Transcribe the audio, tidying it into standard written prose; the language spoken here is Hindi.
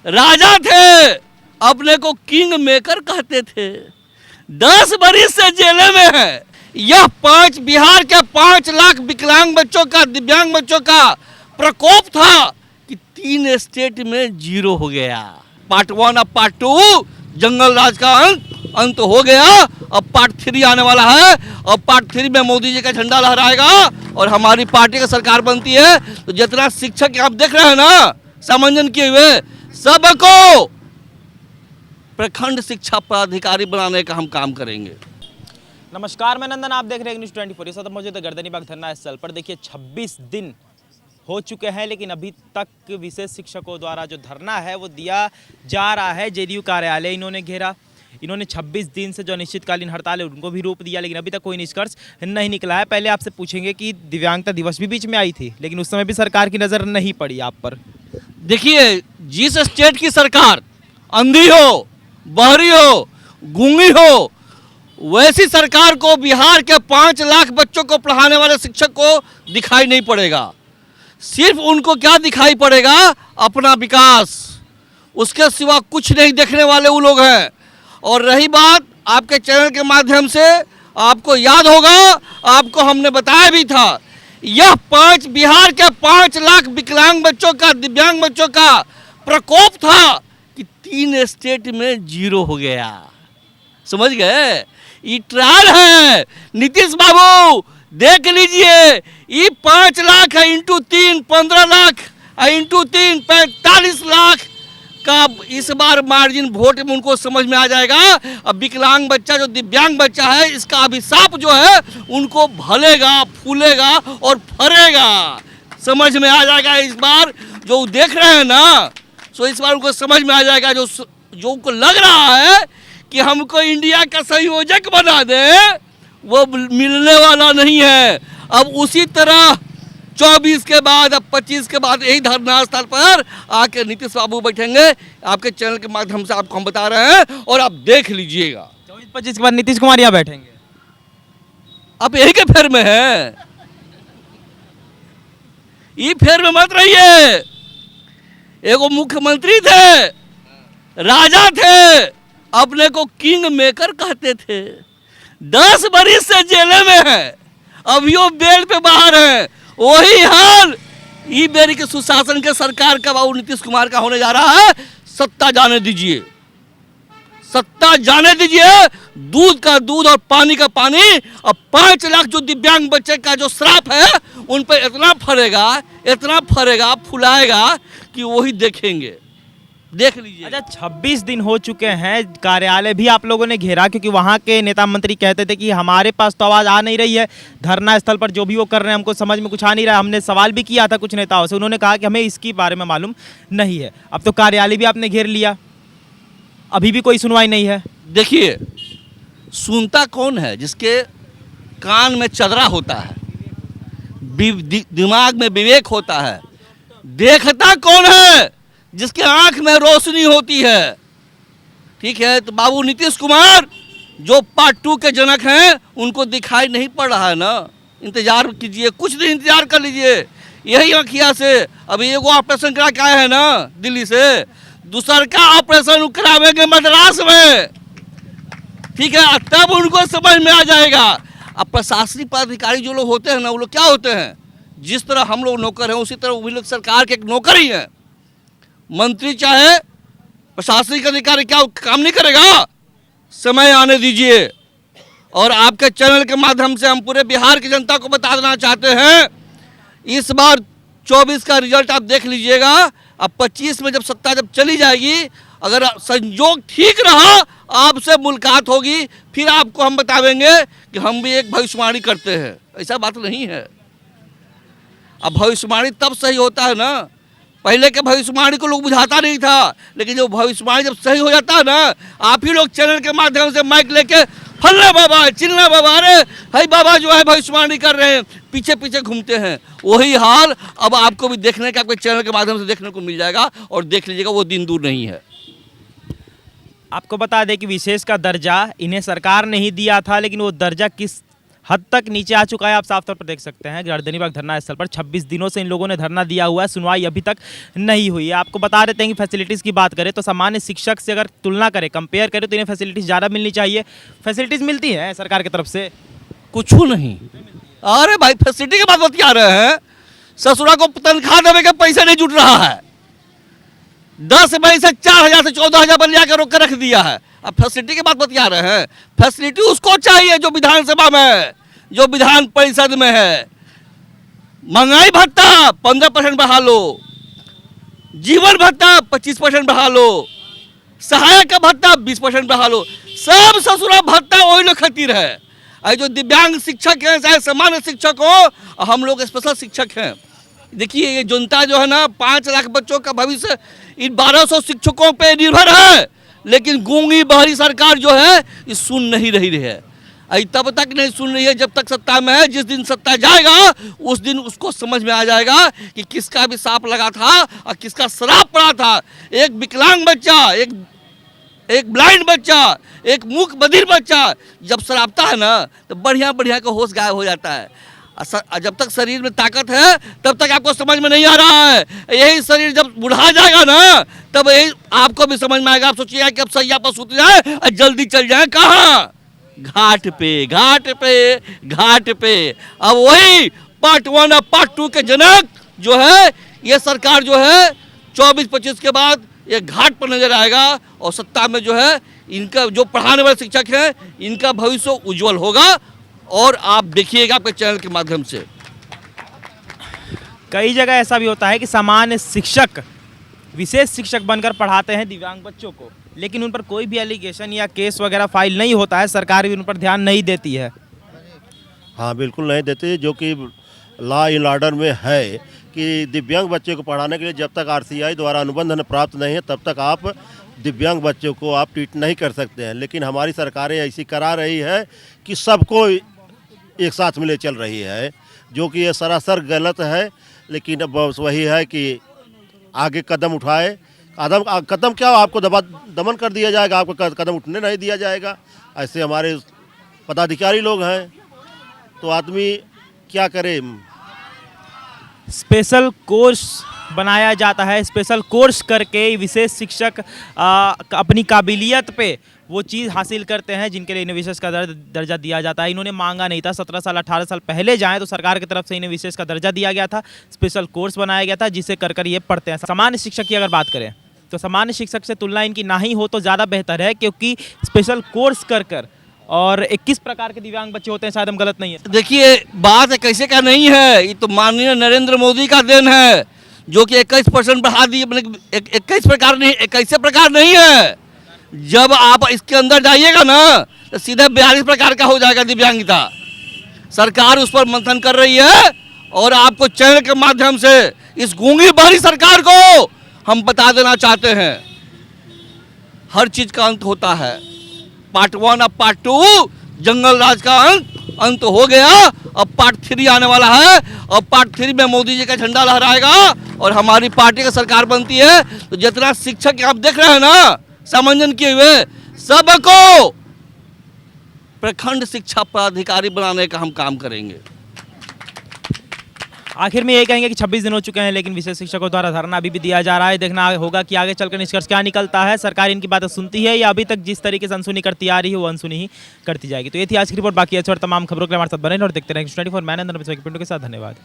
राजा थे, अपने को किंग मेकर कहते थे, 10 बरिस से जेल में है। यह बिहार के 5 लाख विकलांग बच्चों का, दिव्यांग बच्चों का प्रकोप था कि 3 स्टेट में 0 हो गया। पार्ट 1 अब पार्ट 2 जंगल राज का अंत हो गया। अब पार्ट 3 आने वाला है। अब पार्ट 3 में मोदी जी का झंडा लहराएगा और हमारी पार्टी की सरकार बनती है। तो जितना शिक्षक आप देख रहे हैं ना, समंजन किए हुए, सबको प्रखंड शिक्षा पदाधिकारी बनाने का हम काम करेंगे। नमस्कार, मैं नंदन, आप देख रहे हैं न्यूज़ 24। इस वक्त मौजूद है गर्दनीबाग धरना स्थल पर। देखिए 26 दिन हो चुके हैं, लेकिन अभी तक विशेष शिक्षकों द्वारा जो धरना है वो दिया जा रहा है। जेडीयू कार्यालय इन्होंने घेरा। इन्होंने 26 दिन से जो अनिश्चितकालीन हड़ताल है उनको भी रोक दिया, लेकिन अभी तक कोई निष्कर्ष नहीं निकला है। पहले आपसे पूछेंगे कि दिव्यांगता दिवस भी बीच में आई थी, लेकिन उस समय भी सरकार की नज़र नहीं पड़ी आप पर। देखिए, जिस स्टेट की सरकार अंधी हो, बहरी हो, गूंगी हो, वैसी सरकार को बिहार के 5 लाख बच्चों को पढ़ाने वाले शिक्षक को दिखाई नहीं पड़ेगा। सिर्फ उनको क्या दिखाई पड़ेगा? अपना विकास, उसके सिवा कुछ नहीं देखने वाले वो लोग हैं। और रही बात, आपके चैनल के माध्यम से आपको याद होगा, आपको हमने बताया भी था, यह बिहार के 5 लाख विकलांग बच्चों का, दिव्यांग बच्चों का प्रकोप था कि 3 स्टेट में 0 हो गया। समझ गए? ये ट्रायल है। नीतीश बाबू देख लीजिए, ये 5 लाख है इंटू 3 15 लाख, इंटू 3 45 लाख का इस बार मार्जिन वोट में उनको समझ में आ जाएगा। अब विकलांग बच्चा, जो दिव्यांग बच्चा है, इसका अभिशाप जो है उनको भलेगा, फूलेगा और फरेगा। समझ में आ जाएगा इस बार। जो देख रहे हैं ना, सो इस बार उनको समझ में आ जाएगा। जो उनको लग रहा है कि हमको इंडिया का संयोजक बना दे, वो मिलने वाला नहीं है। अब उसी तरह 24 के बाद, अब 25 के बाद यही धरना स्थल पर आके नीतीश बाबू बैठेंगे। आपके चैनल के माध्यम से आपको हम बता रहे हैं और आप देख लीजिएगा। 24-25 के बाद नीतीश कुमार यहाँ बैठेंगे। अब यही के फेर में है, ये फेर में मत रहिए। एगो मुख्यमंत्री थे, राजा थे, अपने को किंग मेकर कहते थे, 10 बरिस से जेल में है, अभी वो बेल पे बाहर है। वही हाल ई बेरी के सुशासन के सरकार का बाबू नीतीश कुमार का होने जा रहा है। सत्ता जाने दीजिए, सत्ता जाने दीजिए। दूध का दूध और पानी का पानी। अब 5 लाख जो दिव्यांग बच्चे का जो श्राप है, उन पर इतना फरेगा, इतना फरेगा, फुलाएगा कि वही देखेंगे। देख लीजिए। अच्छा, 26 दिन हो चुके हैं, कार्यालय भी आप लोगों ने घेरा, क्योंकि वहाँ के नेता मंत्री कहते थे कि हमारे पास तो आवाज़ आ नहीं रही है, धरना स्थल पर जो भी वो कर रहे हैं हमको समझ में कुछ आ नहीं रहा है। हमने सवाल भी किया था कुछ नेताओं से, उन्होंने कहा कि हमें इसके बारे में मालूम नहीं है। अब तो कार्यालय भी आपने घेर लिया, अभी भी कोई सुनवाई नहीं है। देखिए, सुनता कौन है? जिसके कान में चदरा होता है, दिमाग में विवेक होता है। देखता कौन है? जिसके आंख में रोशनी होती है। ठीक है, तो बाबू नीतीश कुमार जो पार्ट 2 के जनक हैं, उनको दिखाई नहीं पड़ रहा है ना। इंतजार कीजिए, कुछ दिन इंतजार कर लीजिए। यही आँखिया से अभी एगो ऑपरेशन करा के आए हैं ना दिल्ली से, दूसर का ऑपरेशन करावेंगे मद्रास में। ठीक है, तब उनको समझ में आ जाएगा। अब प्रशासनिक पदाधिकारी जो लोग होते हैं ना, वो लोग क्या होते हैं? जिस तरह हम लोग नौकर हैं, उसी तरह वो लोग सरकार के एक नौकर ही हैं। मंत्री चाहे प्रशासनिक अधिकारी क्या काम नहीं करेगा? समय आने दीजिए। और आपके चैनल के माध्यम से हम पूरे बिहार की जनता को बता देना चाहते हैं, इस बार 24 का रिजल्ट आप देख लीजिएगा। अब 25 में जब सत्ता जब चली जाएगी, अगर संयोग ठीक रहा, आपसे मुलाकात होगी, फिर आपको हम बतावेंगे कि हम भी एक भविष्यवाणी करते हैं। ऐसा बात नहीं है। अब भविष्यवाणी तब सही होता है ना, पहले के भविष्यवाणी को लोग बुझाता नहीं था, लेकिन जो भविष्यवाणी जब सही हो जाता है ना, आप ही लोग चैनल के माध्यम से माइक लेके फलना बाबा, चिल्ला बाबा, अरे भाई बाबा जो है भविष्यवाणी कर रहे हैं, पीछे पीछे घूमते हैं। वही हाल अब आपको भी देखने का, आपके चैनल के माध्यम से देखने को मिल जाएगा। और देख लीजिएगा, वो दिन दूर नहीं है। आपको बता दें कि विशेष का दर्जा इन्हें सरकार ने ही दिया था, लेकिन वो दर्जा किस हद तक नीचे आ चुका है। आप साफ तौर पर देख सकते हैं गर्दनी बाग धरना स्थल पर 26 दिनों से इन लोगों ने धरना दिया हुआ है, सुनवाई अभी तक नहीं हुई है। आपको बता देते हैं कि फैसिलिटीज़ की बात करें तो सामान्य शिक्षक से अगर तुलना करें, कंपेयर करें तो इन्हें फैसिलिटीज़ ज़्यादा मिलनी चाहिए। फैसिलिटीज़ मिलती हैं सरकार की तरफ से? कुछ नहीं। अरे भाई फैसिलिटी की बात बतिया रहे हैं, ससुरा को तनख्वाह देने के पैसे नहीं जुट रहा है। 10 मई से 4,000 से 14,000 बन के रोक कर रख दिया है। अब फैसिलिटी की बात बतिया रहे हैं। फैसिलिटी उसको चाहिए जो विधानसभा में है, जो विधान परिषद में है। महंगाई भत्ता 15% बढ़ा लो, जीवन भत्ता 25% बढ़ा लो, सहायक का भत्ता 20% बढ़ा लो। सब ससुरा भत्ता वही लोग खातिर है। और जो दिव्यांग शिक्षक हैं, चाहे सामान्य शिक्षक हो, हम लोग स्पेशल शिक्षक हैं। देखिए ये जनता जो है ना, 5 लाख बच्चों का भविष्य इन 1200 शिक्षकों पे निर्भर है। लेकिन गूंगी बहरी सरकार जो है ये सुन नहीं रही है। तब तक नहीं सुन रही है जब तक सत्ता में है। जिस दिन सत्ता जाएगा उस दिन उसको समझ में आ जाएगा कि किसका भी सांप लगा था और किसका श्राप पड़ा था। एक विकलांग बच्चा, एक ब्लाइंड बच्चा, एक मूक बधिर बच्चा जब श्रापता है ना तो बढ़िया का होश गायब हो जाता है। जब तक शरीर में ताकत है तब तक आपको समझ में नहीं आ रहा है। यही शरीर जब बुढ़ा जाएगा ना तब यही आपको भी समझ में आएगा। आप सोचिएगा कि अब सैया पर सुत जाए और जल्दी चल जाए कहाँ? घाट पे। अब वही पार्ट 1 और पार्ट 2 के जनक जो है ये सरकार जो है 24-25 के बाद ये घाट पर नजर आएगा। और सत्ता में जो है इनका जो पढ़ाने वाले शिक्षक हैं इनका भविष्य उज्जवल होगा। और आप देखिएगा आपके चैनल के माध्यम से। कई जगह ऐसा भी होता है कि सामान्य शिक्षक विशेष शिक्षक बनकर पढ़ाते हैं दिव्यांग बच्चों को, लेकिन उन पर कोई भी एलिगेशन या केस वगैरह फाइल नहीं होता है। सरकार भी उन पर ध्यान नहीं देती है। हाँ बिल्कुल नहीं देती, जो कि लॉ एंड ऑर्डर में है कि दिव्यांग बच्चे को पढ़ाने के लिए जब तक RCI द्वारा अनुबंध प्राप्त नहीं है तब तक आप दिव्यांग बच्चों को आप ट्रीट नहीं कर सकते हैं। लेकिन हमारी सरकारें ऐसी करा रही है कि सबको एक साथ मिले चल रही है, जो कि ये सरासर गलत है। लेकिन अब बस वही है कि आगे कदम उठाए। कदम क्या, आपको दमन कर दिया जाएगा, आपको कदम उठने नहीं दिया जाएगा। ऐसे हमारे पदाधिकारी लोग हैं तो आदमी क्या करे। स्पेशल कोर्स बनाया जाता है, स्पेशल कोर्स करके विशेष शिक्षक अपनी काबिलियत पे वो चीज़ हासिल करते हैं जिनके लिए इन्हें विशेष का दर्जा दिया जाता है। इन्होंने मांगा नहीं था। 17 साल 18 साल पहले जाएं तो सरकार की तरफ से इन्हें विशेष का दर्जा दिया गया था, स्पेशल कोर्स बनाया गया था जिसे कर ये पढ़ते हैं। सामान्य शिक्षक की अगर बात करें तो सामान्य शिक्षक से तुलना इनकी ना ही हो तो ज़्यादा बेहतर है, क्योंकि स्पेशल कोर्स कर और 21 प्रकार के दिव्यांग बच्चे होते हैं। शायद हम गलत नहीं है। देखिए बात कैसे का नहीं है, ये तो माननीय नरेंद्र मोदी का देन है जो कि 21% बढ़ा दिए। 21 प्रकार नहीं है। जब आप इसके अंदर जाइएगा ना तो सीधे 42 प्रकार का हो जाएगा दिव्यांगता। सरकार उस पर मंथन कर रही है और आपको चैनल के माध्यम से इस गूंगी बहरी सरकार को हम बता देना चाहते हैं हर चीज का अंत होता है। पार्ट 1 और पार्ट 2 जंगल राज का अंत हो गया। अब पार्ट 3 आने वाला है और पार्ट 3 में मोदी जी का झंडा लहराएगा और हमारी पार्टी की सरकार बनती है। तो जितना शिक्षक आप देख रहे हैं ना सामंजन किए हुए, सबको प्रखंड शिक्षा पदाधिकारी बनाने का हम काम करेंगे। आखिर में ये कहेंगे कि 26 दिन हो चुके हैं लेकिन विशेष शिक्षकों द्वारा धरना अभी भी दिया जा रहा है। देखना होगा कि आगे चलकर निष्कर्ष क्या निकलता है। सरकार इनकी बातें सुनती है या अभी तक जिस तरीके से अनसुनी करती आ रही है वो अनसुनी ही करती जाएगी। तो ये थी आज की रिपोर्ट। बाकी अच्छी और तमाम खबरों के लिए हमारे साथ बने और देखते रहेंगे 24। मैं नंदन पिंटू के साथ। धन्यवाद।